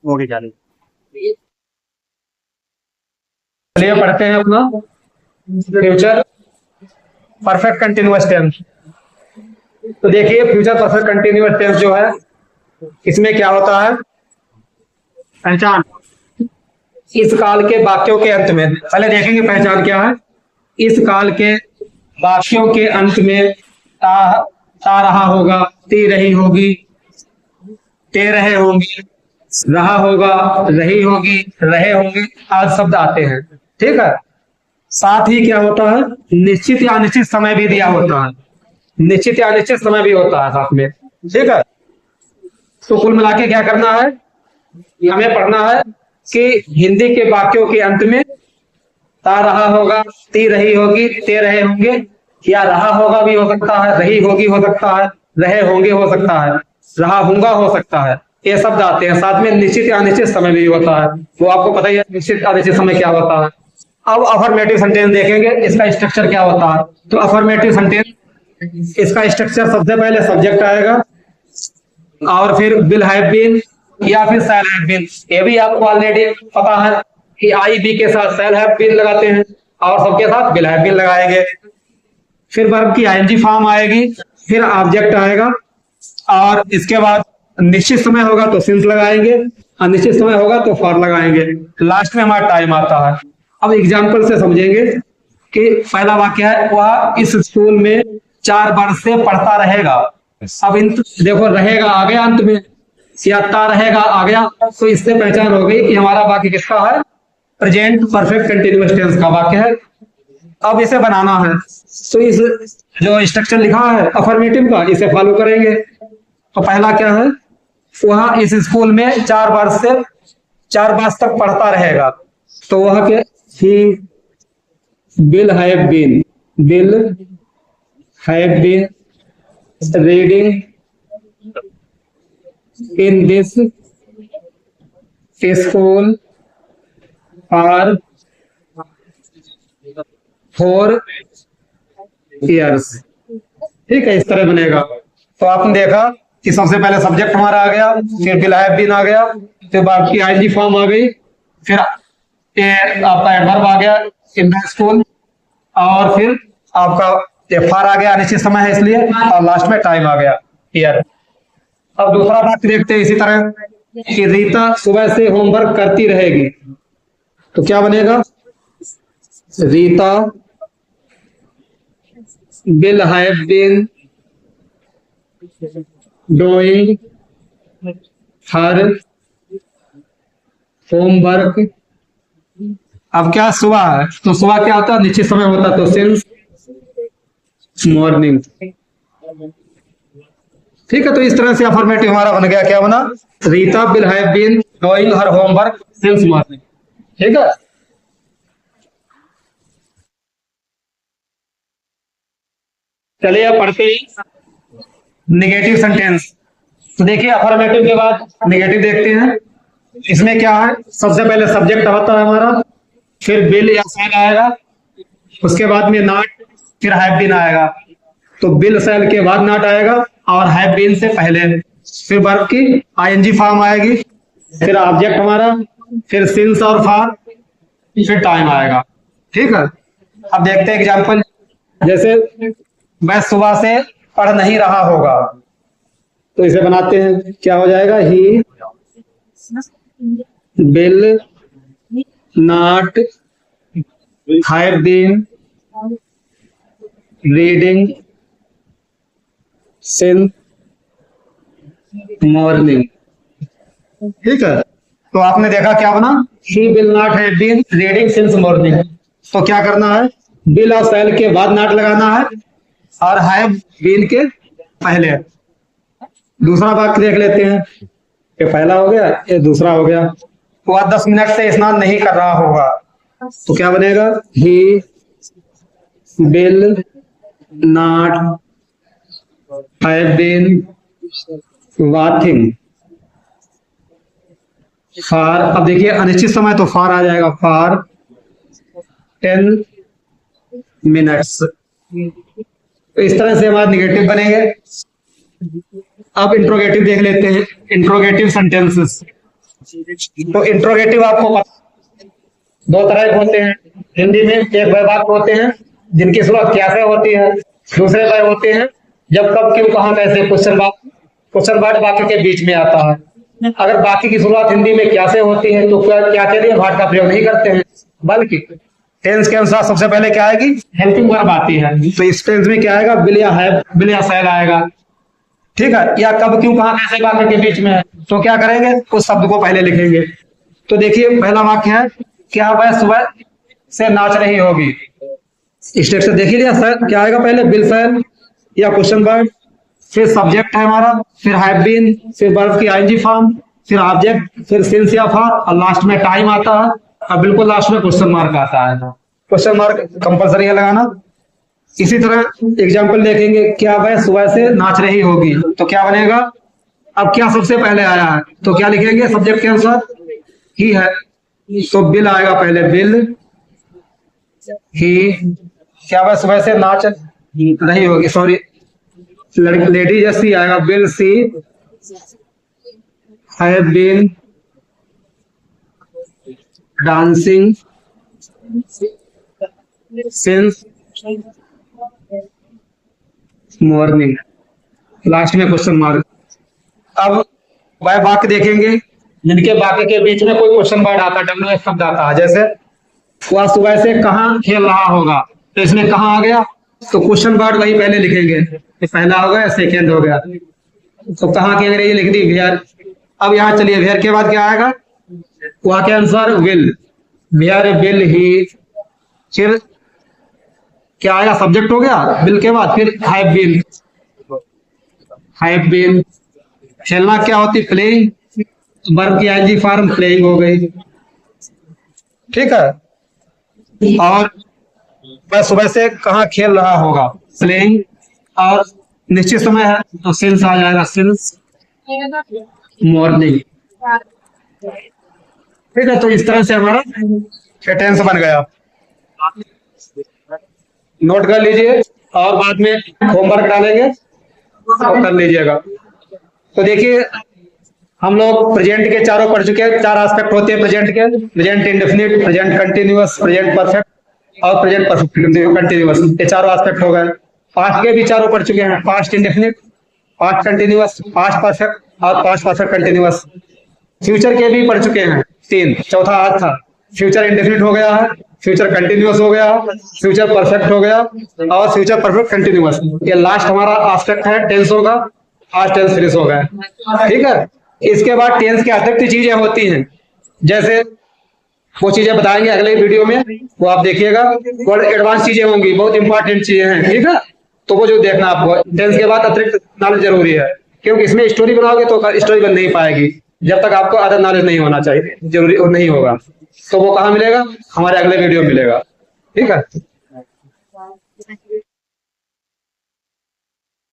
होगी क्या नहीं। चलिए पढ़ते हैं अपना फ्यूचर परफेक्ट कंटिन्यूअस टेंस। तो देखिए फ्यूचर परफेक्ट कंटिन्यूअस टेंस जो है इसमें क्या होता है, पहचान। इस काल के वाक्यों के अंत में, पहले देखेंगे पहचान क्या है। इस काल के वाक्यों के अंत में ता रहा होगा, ती रही होगी, ते रहे होंगे, रहा होगा, रही होगी, रहे होंगे आदि शब्द आते हैं। ठीक है। साथ ही क्या होता है, निश्चित या अनिश्चित समय भी दिया होता है, निश्चित या अनिश्चित समय भी होता है साथ में। ठीक है। तो कुल मिला के क्या करना है, हमें पढ़ना है कि हिंदी के वाक्यों के अंत में ता रहा होगा, ती रही होगी, ते रहे होंगे, या रहा होगा भी हो सकता है, रही होगी हो सकता है, रहे होंगे हो सकता है, रहा होगा हो सकता है, ये शब्द आते हैं। साथ में निश्चित या अनिश्चित समय भी होता है, वो आपको पता ही है निश्चित अनिश्चित समय क्या होता है। अब अफर्मेटिव सेंटेंस देखेंगे, इसका स्ट्रक्चर क्या होता है। तो अफर्मेटिव सेंटेंस, इसका स्ट्रक्चर सबसे पहले सब्जेक्ट आएगा और फिर विल हैव बीन या फिर शैल हैव बीन। ये भी आपको ऑलरेडी पता है कि आई बी के साथ शैल हैव बीन लगाते हैं और सबके साथ विल हैव बीन लगाएंगे। फिर वर्ब की आईएनजी फॉर्म आएगी, फिर ऑब्जेक्ट आएगा और इसके बाद निश्चित समय होगा तो सिंस लगाएंगे, अनिश्चित समय होगा तो फॉर लगाएंगे। लास्ट में हमारा टाइम आता है। अब एग्जाम्पल से समझेंगे कि पहला वाक्य है, वह इस स्कूल में 4 वर्ष से पढ़ता रहेगा। अब देखो रहेगा आ गया अंत में, सियाता रहेगा आ गया, तो इससे पहचान हो गई कि हमारा वाक्य किसका है, प्रेजेंट परफेक्ट कंटिन्यूअस टेंस का वाक्य है। अब इसे बनाना है, तो इस जो स्ट्रक्चर लिखा है अफर्मेटिव का, इसे फॉलो करेंगे। तो पहला क्या है, वह इस स्कूल में 4 वर्ष से 4 वर्ष तक पढ़ता रहेगा। तो वह के he will have been, will have been reading in this school for 4 years। ठीक है, इस तरह बनेगा। तो आपने देखा कि सबसे पहले सब्जेक्ट हमारा आ गया, फिर विल हैव बीन आ गया, फिर आपकी आईएनजी फॉर्म आ गई, फिर आपका एडवर्ब आ गया इन द स्कूल, और फिर आपका फॉर आ गया, अनिश्चित समय है इसलिए, और लास्ट में टाइम आ गया ईयर। अब दूसरा वाक्य देखते हैं इसी तरह कि रीता सुबह से होमवर्क करती रहेगी। तो क्या बनेगा, Rita will have been doing her homework। अब क्या सुबह है, तो सुबह क्या होता है, निश्चित समय होता है, तो सिंस मॉर्निंग। ठीक है, तो इस तरह से अफर्मेटिव हमारा बन गया, क्या बना, Rita will have been doing her homework since morning. ठीक है। चलिए अब पढ़ते ही निगेटिव सेंटेंस। तो देखिए अफर्मेटिव के बाद निगेटिव देखते हैं। इसमें क्या है, सबसे पहले सब्जेक्ट होता है हमारा, फिर विल या शैल आएगा, उसके बाद में नॉट, फिर हैव बीन आएगा। तो विल शैल के बाद नॉट आएगा और हैव बीन से पहले, फिर वर्ब की आईएनजी फॉर्म आएगी, फिर ऑब्जेक्ट हमारा, फिर सिंस और फॉर, फिर टाइम आएगा। ठीक है। अब देखते हैं एग्जाम्पल, जैसे मैं सुबह से पढ़ नहीं रहा होगा, तो इसे बनाते हैं, क्या हो जाएगा, he will not have been reading since morning. ठीक है। तो आपने देखा क्या बना, he will not have been reading since morning. तो क्या करना है, विल और शैल के बाद नॉट लगाना है और हैव बीन के पहले। दूसरा वाक्य देख लेते हैं, ये पहला हो गया, ये दूसरा हो गया। तो आज 10 मिनट से स्नान नहीं कर रहा होगा, तो क्या बनेगा, he will not have been watching for, अब देखिए अनिश्चित समय तो फॉर आ जाएगा, फॉर 10 मिनट्स। तो इस तरह से हमारे निगेटिव बनेंगे। अब इंट्रोगेटिव देख लेते हैं, इंट्रोगेटिव सेंटेंसेस। तो इंट्रोगेटिव आपको पता, दो तरह के होते हैं हिंदी में। एक वह वाक्य होते हैं जिनकी शुरुआत क्या से होती है, दूसरे वह होते हैं जब, कब, क्यों, कहाँ, कैसे क्वेश्चन वर्ड वाक्य के बीच में आता है। अगर वाक्य की शुरुआत हिंदी में क्या से होती है तो क्या के लिए वर्ड का प्रयोग नहीं करते हैं, बल्कि टेंस के अनुसार सबसे पहले क्या आएगी, हेल्पिंग वर्ब आती है। तो इस टेंस में क्या आएगा, विल या हैव, विल या शैल आएगा। ठीक है, या कब, क्यों, कहाँ, कैसे वाक्य के बीच में है तो क्या करेंगे, उस शब्द को पहले लिखेंगे। तो देखिए पहला वाक्य है, क्या वह सुबह से नाच रही होगी। स्टेट से देखिए क्या आएगा, पहले विल शैल या क्वेश्चन वर्ड, फिर सब्जेक्ट है हमारा, फिर हैव बीन, फिर वर्ब की आईएनजी फॉर्म, फिर ऑब्जेक्ट, फिर सिंस या फॉर, और लास्ट में टाइम आता है, और बिल्कुल लास्ट में क्वेश्चन मार्क आता है। क्वेश्चन मार्क कंपलसरी है लगाना। इसी तरह एग्जांपल देखेंगे, क्या वह सुबह से नाच रही होगी तो क्या बनेगा, अब क्या सबसे पहले आया है तो क्या लिखेंगे, सब्जेक्ट के अनुसार ही है तो बिल आएगा पहले, बिल ही। क्या वह सुबह से नाच रही होगी, सॉरी लेडी जैसी आएगा, will she have been dancing since morning, last में क्वेश्चन मार्क। अब वह वाक्य देखेंगे जिनके वाक्य के बीच में कोई क्वेश्चन वर्ड आता है, डब्ल्यू शब्द आता है। जैसे वह सुबह से कहाँ खेल रहा होगा, तो इसमें कहाँ आ गया, तो क्वेश्चन वर्ड वही पहले लिखेंगे, पहला हो गया, सेकेंड हो गया, तो कहाँ की अंग्रेजी लिख दी, वेयर। अब यहाँ चलिए, वेयर के बाद क्या आएगा, वह के अनुसार विल, वेयर विल ही, फिर क्या आएगा, सब्जेक्ट हो गया विल के बाद, फिर हैव बीन, हैव बीन। खेलना क्या होती, प्लेइंग, वर्ब की आईएनजी फॉर्म प्लेइंग हो गई। ठीक है, और वह सुबह से कहाँ खेल रहा होगा, प्लेइंग, और निश्चित समय है तो सिंस आ जाएगा, सिंस मॉर्निंग। ठीक है, तो इस तरह से हमारा टेंस बन गया। नोट कर लीजिए और बाद में होमवर्क डालेंगे तो कर लीजिएगा। तो देखिए हम लोग प्रेजेंट के चारों पढ़ चुके हैं। चार एस्पेक्ट होते हैं प्रेजेंट के, present indefinite, present continuous, present perfect और प्रेजेंट परफेक्ट कंटिन्यूअस। ये चारों एस्पेक्ट हो गए। पास्ट के भी चारों पढ़ चुके हैं, past indefinite, past continuous, past perfect और पास्ट परफेक्ट कंटिन्यूअस। फ्यूचर के भी पढ़ चुके हैं तीन, चौथा आज था। फ्यूचर इंडेफिनिट हो गया है, फ्यूचर कंटिन्यूअस हो गया, फ्यूचर परफेक्ट हो गया और फ्यूचर परफेक्ट कंटिन्यूअस। ये लास्ट हमारा एस्पेक्ट है टेंस होगा। आज टेंस फिनिश हो गया। ठीक है, इसके बाद टेंस के अतिरिक्त चीजें होती हैं, जैसे वो चीजें बताएंगे अगले वीडियो में, वो आप देखिएगा। बहुत एडवांस चीजें होंगी, बहुत इंपॉर्टेंट चीजें हैं। ठीक है, तो वो जो देखना आपको टेंस के बाद अतिरिक्त नॉलेज जरूरी है, क्योंकि इसमें स्टोरी बनाओगे तो स्टोरी बन नहीं पाएगी जब तक आपको अदर नॉलेज नहीं होना चाहिए, जरूरी नहीं होगा। तो वो कहाँ मिलेगा, हमारे अगले वीडियो में मिलेगा। ठीक है।